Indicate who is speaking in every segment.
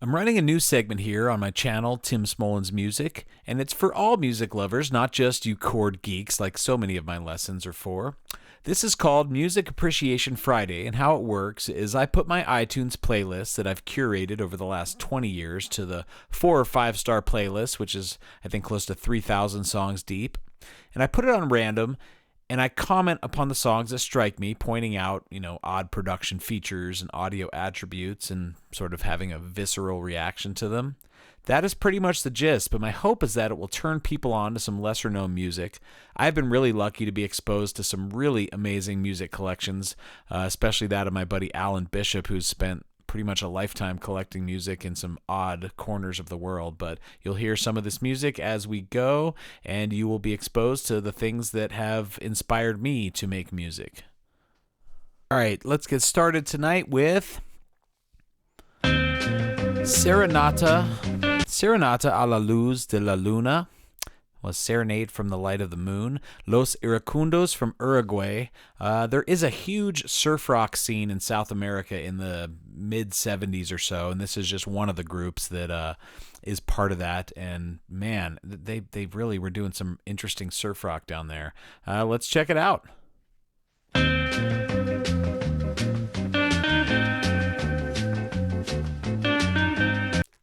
Speaker 1: I'm running a new segment here on my channel, Tim Smolens Music, and it's for all music lovers, not just you chord geeks like so many of my lessons are for. This is called Music Appreciation Friday, and how it works is I put my iTunes playlist that I've curated over the last 20 years to the 4 or 5 star playlist, which is I think close to 3,000 songs deep, and I put it on random, and I comment upon the songs that strike me, pointing out, odd production features and audio attributes and sort of having a visceral reaction to them. That is pretty much the gist, but my hope is that it will turn people on to some lesser-known music. I've been really lucky to be exposed to some really amazing music collections, especially that of my buddy Alan Bishop, who's spent pretty much a lifetime collecting music in some odd corners of the world. But you'll hear some of this music as we go, and you will be exposed to the things that have inspired me to make music. All right, let's get started tonight with Serenata a la luz de la luna, was Serenade from the Light of the Moon. Los Iracundos from Uruguay. There is a huge surf rock scene in South America in the mid-'70s or so, and this is just one of the groups that is part of that. And man, they really were doing some interesting surf rock down there. Let's check it out.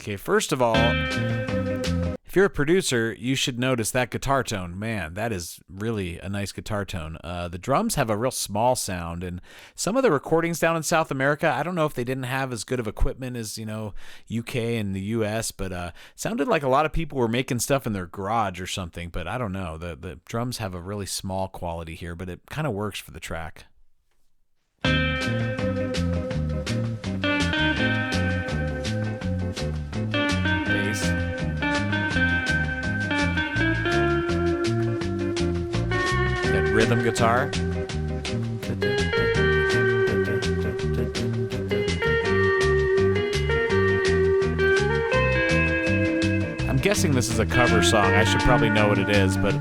Speaker 1: Okay, first of all, if you're a producer, you should notice that guitar tone. Man, that is really a nice guitar tone. The drums have a real small sound, and some of the recordings down in South America, I don't know if they didn't have as good of equipment as, UK and the US, but it sounded like a lot of people were making stuff in their garage or something, but I don't know. The drums have a really small quality here, but it kind of works for the track. Rhythm guitar. I'm guessing this is a cover song. I should probably know what it is, but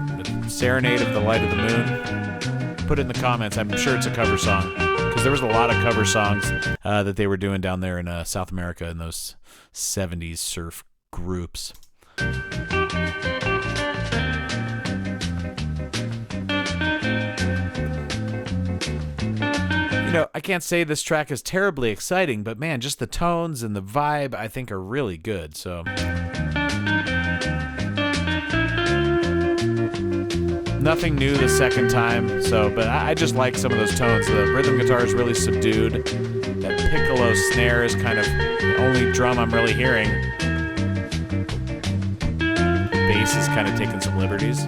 Speaker 1: Serenade of the Light of the Moon. Put it in the comments. I'm sure it's a cover song, because there was a lot of cover songs that they were doing down there in South America in those 70s surf groups. I can't say this track is terribly exciting, but man, just the tones and the vibe I think are really good. So nothing new the second time. But I just like some of those tones. The rhythm guitar is really subdued. That piccolo snare is kind of the only drum I'm really hearing. The bass is kind of taking some liberties.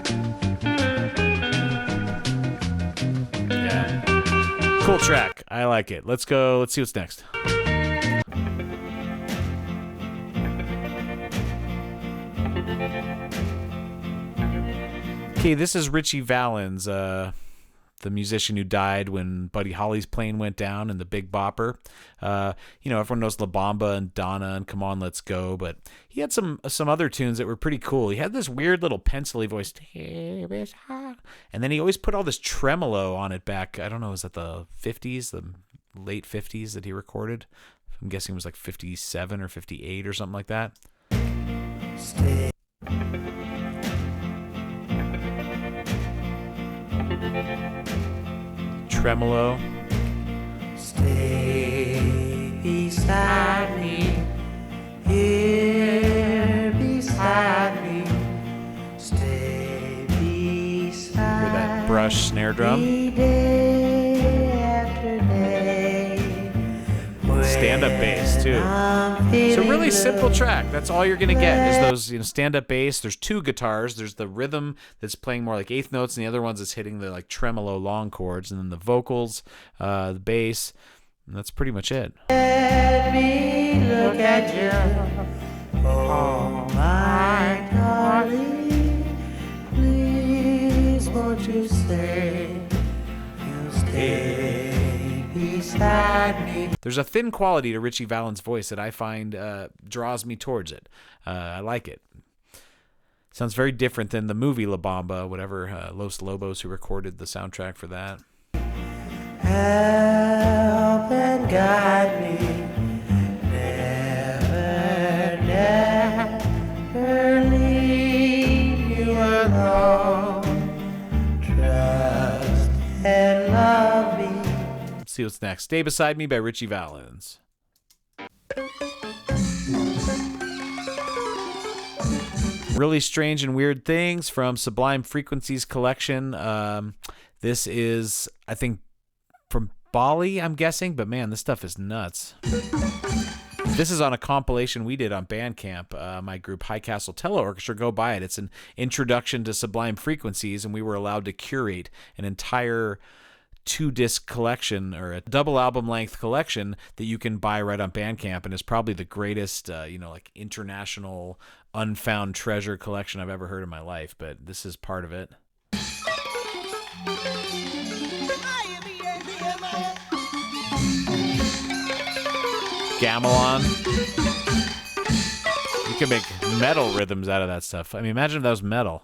Speaker 1: Cool track. I like it. Let's go. Let's see what's next. Okay, this is Richie Valens, the musician who died when Buddy Holly's plane went down in the Big Bopper. Everyone knows La Bamba and Donna and Come On, Let's Go, but he had some other tunes that were pretty cool. He had this weird little pencil-y voice, and then he always put all this tremolo on it back, I don't know, was that the 50s, the late 50s that he recorded? I'm guessing it was like 57 or 58 or something like that. Stay. Tremolo.
Speaker 2: Stay beside me, here beside me, stay beside
Speaker 1: Hear that brush snare drum?
Speaker 2: me day after day.
Speaker 1: Stand-up bass too. It's a really simple track. That's all you're gonna get is those stand-up bass. There's two guitars. There's the rhythm that's playing more like eighth notes, and the other one's is hitting the like tremolo long chords, and then the vocals, the bass, and that's pretty much it.
Speaker 2: Let me look at you, oh my darling, please won't you say you'll stay beside me.
Speaker 1: There's a thin quality to Richie Valens' voice that I find draws me towards it. I like it. Sounds very different than the movie La Bamba, whatever, Los Lobos, who recorded the soundtrack for that.
Speaker 2: Help and guide me, never
Speaker 1: see what's next. Stay Beside Me by Richie Valens. Really Strange and Weird Things from Sublime Frequencies collection. This is, I think, from Bali, I'm guessing, but man, this stuff is nuts. This is on a compilation we did on Bandcamp. My group High Castle Tele Orchestra, go buy it. It's an introduction to Sublime Frequencies, and we were allowed to curate an entire 2-disc collection, or a double album length collection that you can buy right on Bandcamp, and is probably the greatest, like international unfound treasure collection I've ever heard in my life. But this is part of it. Gamelan. You can make metal rhythms out of that stuff. I mean, imagine if that was metal.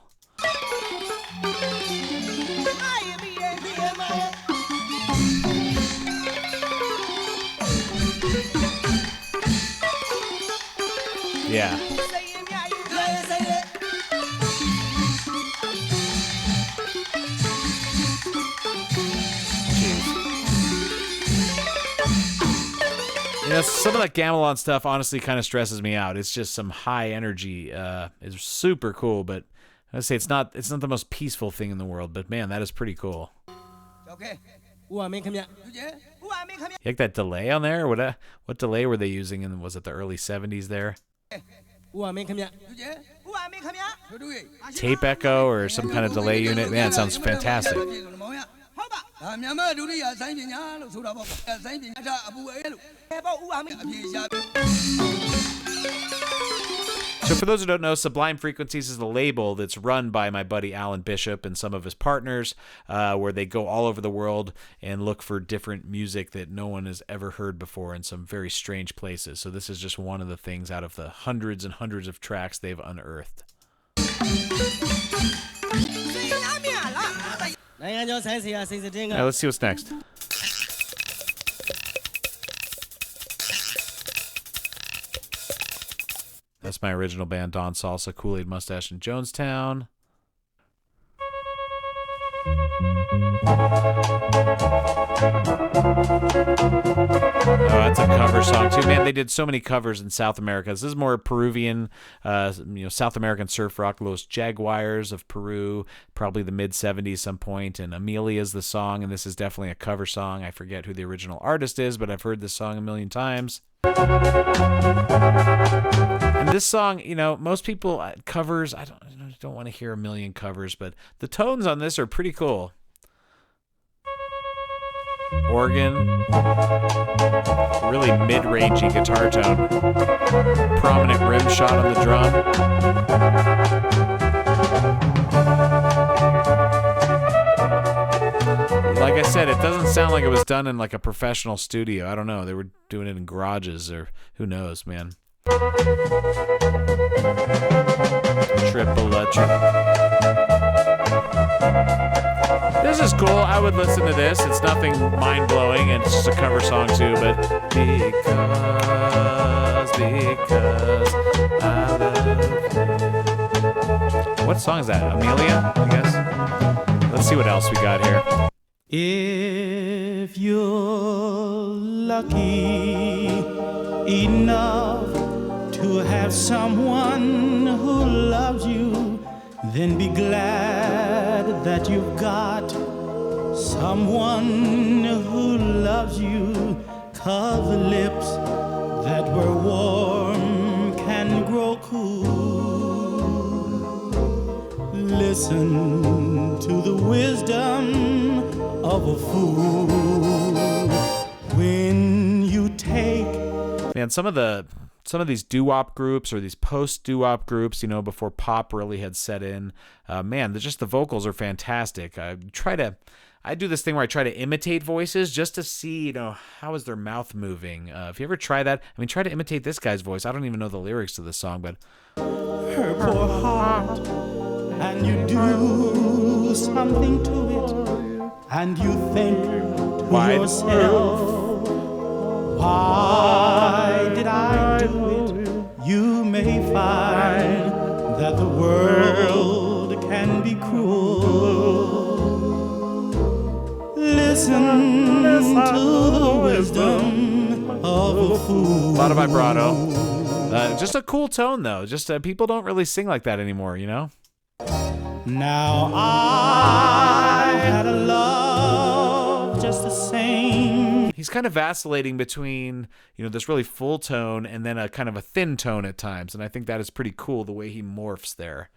Speaker 1: Yeah. Some of that gamelan stuff honestly kind of stresses me out. It's just some high energy. It's super cool, but I say it's not the most peaceful thing in the world. But man, that is pretty cool. Okay. You like that delay on there? What delay were they using? And was it the early 70s there? Tape echo or some kind of delay unit? Man, it sounds fantastic. So for those who don't know, Sublime Frequencies is the label that's run by my buddy Alan Bishop and some of his partners, where they go all over the world and look for different music that no one has ever heard before in some very strange places. So this is just one of the things out of the hundreds and hundreds of tracks they've unearthed. Now, let's see what's next. That's my original band, Don Salsa, Kool-Aid Mustache in Jonestown. Oh, that's a cover song too. Man, they did so many covers in South America. This is more Peruvian, South American surf rock. Los Jaguars of Peru, probably the mid-'70s some point. And Amelia's the song, and this is definitely a cover song. I forget who the original artist is, but I've heard this song a million times. And this song, most people covers. I don't want to hear a million covers, but the tones on this are pretty cool. Organ, really mid-rangey guitar tone, prominent rim shot on the drum. Like I said, it doesn't sound like it was done in like a professional studio. I don't know. They were doing it in garages or who knows, man. Triple. This is cool. I would listen to this. It's nothing mind-blowing, and it's just a cover song too, but because I love you. What song is that? Amelia, I guess? Let's see what else we got here.
Speaker 2: If you're lucky enough to have someone who loves you, then be glad that you've got someone who loves you. 'Cause the lips that were warm can grow cool. Listen to the wisdom of a fool when you take.
Speaker 1: Man, some of these doo-wop groups or these post-doo-wop groups, before pop really had set in, the vocals are fantastic. I do this thing where I try to imitate voices just to see, how is their mouth moving. If you ever try that, try to imitate this guy's voice. I don't even know the lyrics to this song, but
Speaker 2: her poor heart, and you do something to it, and you think to yourself, why did I do it? You may find that the world can be cruel. Listen to the wisdom of a fool.
Speaker 1: A lot of vibrato. Just a cool tone, though. Just people don't really sing like that anymore, you know?
Speaker 2: Now I had a love just the same.
Speaker 1: He's kind of vacillating between, this really full tone and then a kind of a thin tone at times. And I think that is pretty cool, the way he morphs there.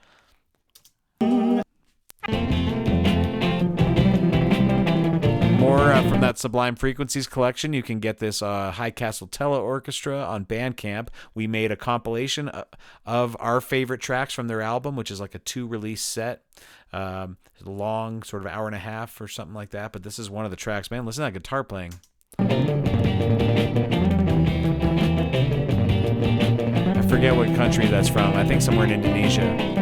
Speaker 1: More from that Sublime Frequencies collection. You can get this High Castle Tella Orchestra on Bandcamp. We made a compilation of our favorite tracks from their album, which is like a 2-release set. Long, sort of hour and a half or something like that. But this is one of the tracks. Man, listen to that guitar playing. I forget what country that's from. I think somewhere in Indonesia.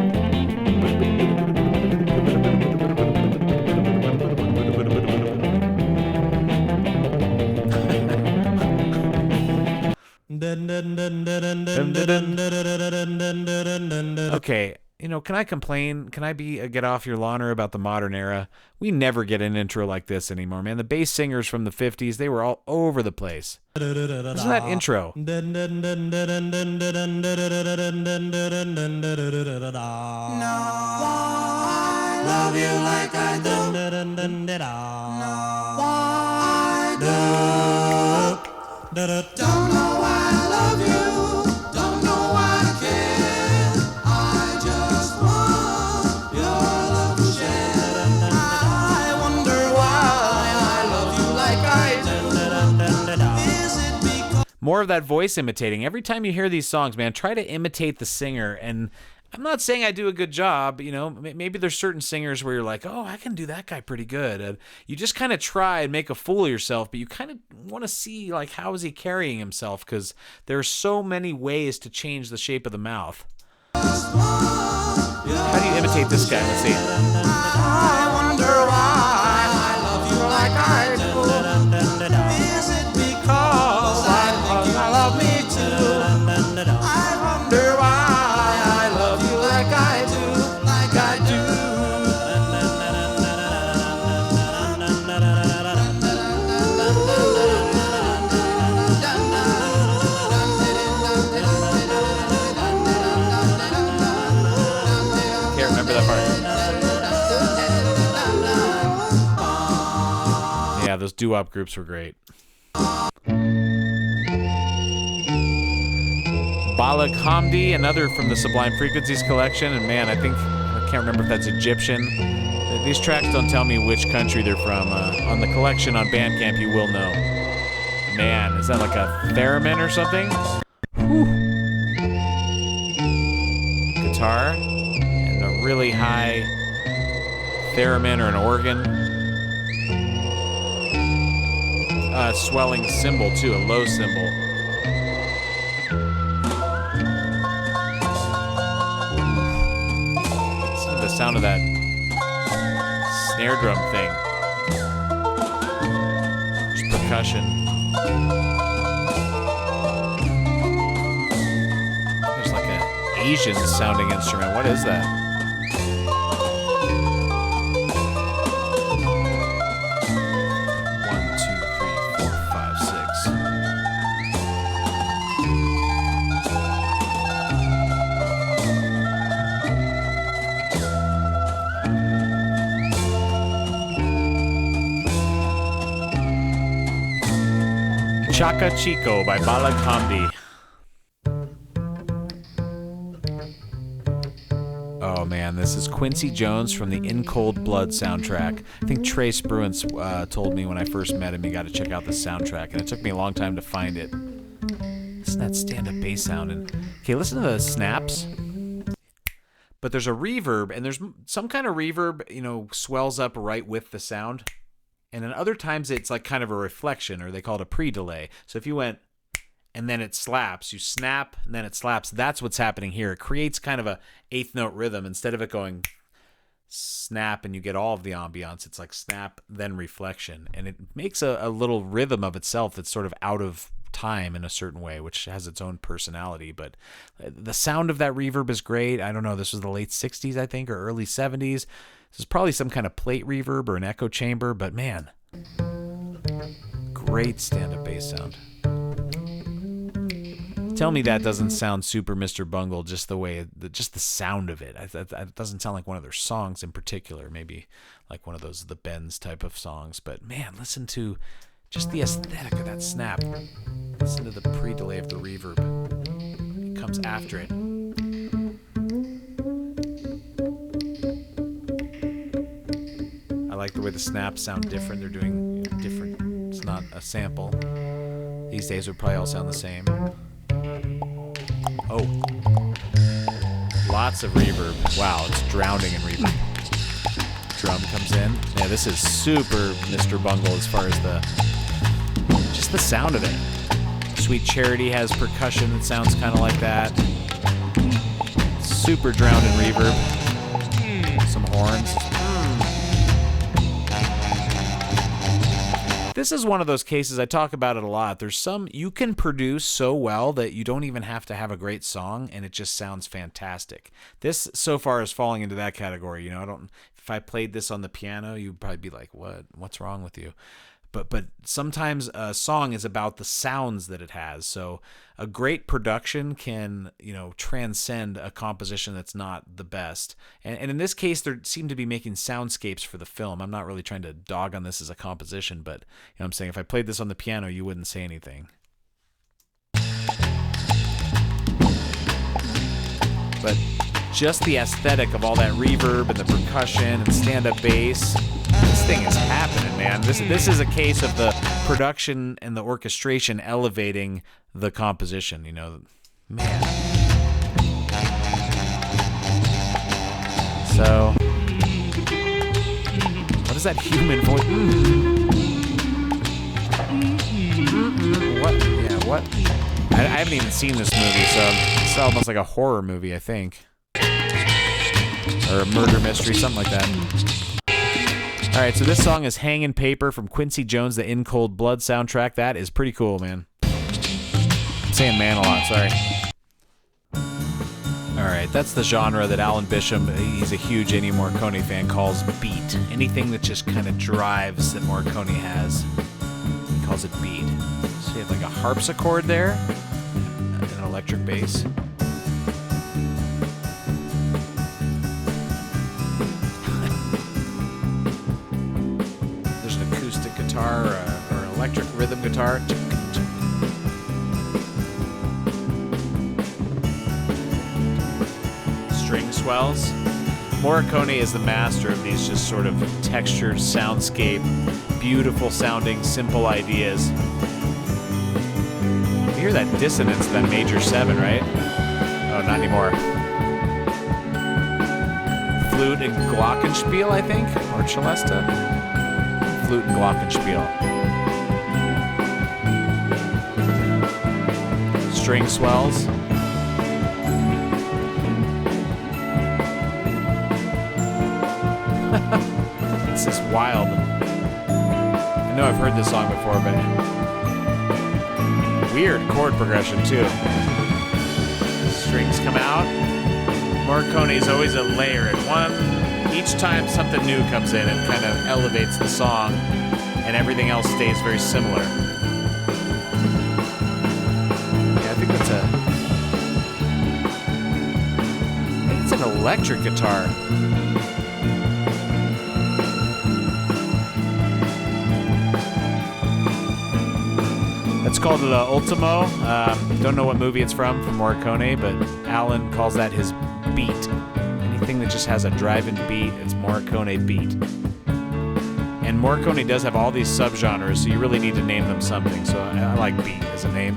Speaker 1: Okay, can I complain? Can I get off your lawn about the modern era? We never get an intro like this anymore, man. The bass singers from the 50s, they were all over the place. Listen to that intro.
Speaker 2: Love you like I do. Don't know why I love you. Don't know why I care. I just want your love to share. I wonder why I love you like I do. Is it because
Speaker 1: More of that voice imitating. Every time you hear these songs, man, try to imitate the singer. And I'm not saying I do a good job, maybe there's certain singers where you're like, oh, I can do that guy pretty good. And you just kind of try and make a fool of yourself, but you kind of want to see, like, how is he carrying himself? Because there are so many ways to change the shape of the mouth. How do you imitate this guy? Let's see.
Speaker 2: I wonder why I love you like I do. Is it because I think you love me too? I wonder why I love you like I do, like I do.
Speaker 1: Can't remember that part. Yeah, those doo-wop groups were great. Balak Hamdi, another from the Sublime Frequencies collection, and man, I can't remember if that's Egyptian. These tracks don't tell me which country they're from. On the collection on Bandcamp, you will know. Man, is that like a theremin or something? Whew. Guitar and a really high theremin or an organ. Swelling cymbal too, a low cymbal. The sound of that snare drum thing. Just percussion. There's like an Asian sounding instrument. What is that? One, two, three, four, five, six. Chaka Chico by Balak Hamdi. Oh man, this is Quincy Jones from the In Cold Blood soundtrack. I think Trace Bruins told me when I first met him, you got to check out the soundtrack, and it took me a long time to find it. Listen to that stand-up bass sound. Okay, listen to the snaps. But there's a reverb, and there's some kind of reverb, swells up right with the sound. And then other times it's like kind of a reflection, or they call it a pre-delay. So if you went and then it slaps, you snap and then it slaps, that's what's happening here. It creates kind of a eighth note rhythm. Instead of it going snap and you get all of the ambiance, it's like snap, then reflection. And it makes a little rhythm of itself that's sort of out of time in a certain way, which has its own personality. But the sound of that reverb is great. I don't know, this was the late 60s, I think, or early 70s. This is probably some kind of plate reverb or an echo chamber, but man, Great stand-up bass sound. Tell me that doesn't sound super Mr. Bungle, just the way, just the sound of it. It doesn't sound like one of their songs in particular, maybe like one of those the Bends type of songs. But man, listen to just the aesthetic of that snap. Listen to the pre-delay of the reverb. It comes after it. I like the way the snaps sound different. They're doing different. It's not a sample. These days would probably all sound the same. Oh, lots of reverb. Wow, it's drowning in reverb. Drum comes in. Yeah, this is super Mr. Bungle as far as just the sound of it. Sweet Charity has percussion that sounds kind of like that. Super drowned in reverb. Some horns. This is one of those cases, I talk about it a lot. There's some you can produce so well that you don't even have to have a great song and it just sounds fantastic. This so far is falling into that category. You know, if I played this on the piano, you'd probably be like, what's wrong with you? But sometimes a song is about the sounds that it has. So a great production can, transcend a composition that's not the best. And in this case, they seem to be making soundscapes for the film. I'm not really trying to dog on this as a composition, but I'm saying if I played this on the piano, you wouldn't say anything. But just the aesthetic of all that reverb and the percussion and stand-up bass, this thing is happening, man. This is a case of the production and the orchestration elevating the composition, man. So, what is that human voice? What? Yeah, what? I haven't even seen this movie, so it's almost like a horror movie, I think. Or a murder mystery, something like that. Alright, so this song is Hangin' Paper from Quincy Jones, the In Cold Blood soundtrack. That is pretty cool, man. I'm saying man a lot, sorry. Alright, that's the genre that Alan Bishop, he's a huge Ennio Morricone fan, calls beat. Anything that just kind of drives that Morricone has, he calls it beat. So you have like a harpsichord there, an electric bass. There's an acoustic guitar or an electric rhythm guitar. String swells. Morricone is the master of these just sort of textured soundscape, beautiful sounding, simple ideas. You hear that dissonance, that major 7, right? Oh, not anymore. Flute and glockenspiel, I think? Or celesta? Flute and glockenspiel. String swells. This is wild. I know I've heard this song before, but weird chord progression too. Strings come out. Morricone is always a layer. Each time something new comes in, it kind of elevates the song, and everything else stays very similar. Yeah, I think it's an electric guitar. It's called Ultimo. Don't know what movie it's from Morricone, but Alan calls that his beat. Anything that just has a driving beat, it's Morricone beat. And Morricone does have all these subgenres, so you really need to name them something. So I like beat as a name.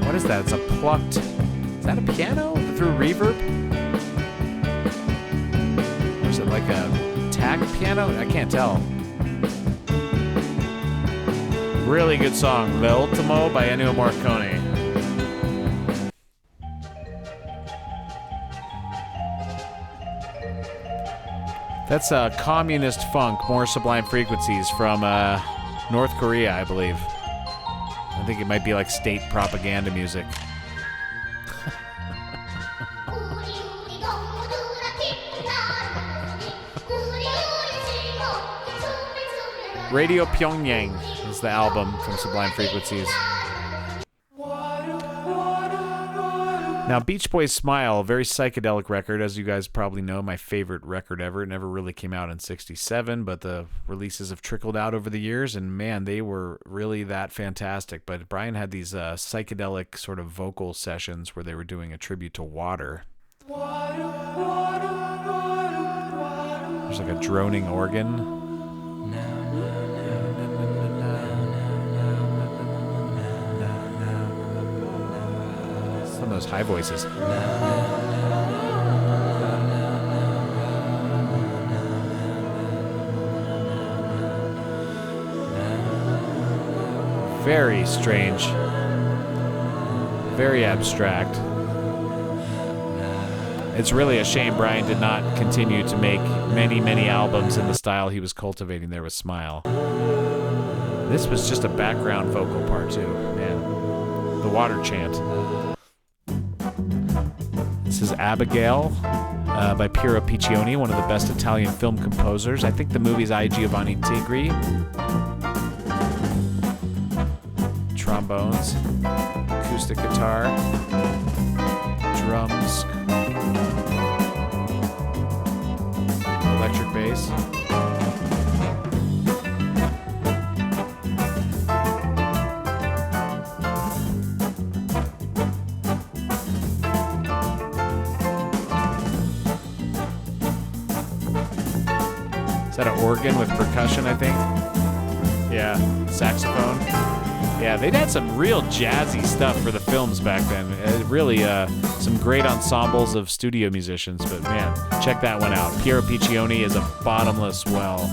Speaker 1: What is that? It's a plucked... Is that a piano through reverb? Or is it like a... piano? I can't tell. Really good song. The Ultimo by Ennio Morricone. That's communist funk, more sublime frequencies from North Korea, I believe. I think it might be like state propaganda music. Radio Pyongyang is the album from Sublime Frequencies. Now, Beach Boys' Smile, a very psychedelic record, as you guys probably know, my favorite record ever. It never really came out in 67, but the releases have trickled out over the years, and man, they were really that fantastic. But Brian had these psychedelic sort of vocal sessions where they were doing a tribute to water. There's like a droning organ. Some of those high voices. Very strange. Very abstract. It's really a shame Brian did not continue to make many, many albums in the style he was cultivating there with Smile. This was just a background vocal part too, man. The water chant. This is Abigail by Piero Piccioni, one of the best Italian film composers. I think the movie's I Giovanni Tigri. Trombones, acoustic guitar, drums, electric bass. Is that an organ with percussion, I think? Yeah, saxophone. Yeah, they'd had some real jazzy stuff for the films back then. Really, some great ensembles of studio musicians. But man, check that one out. Piero Piccioni is a bottomless well.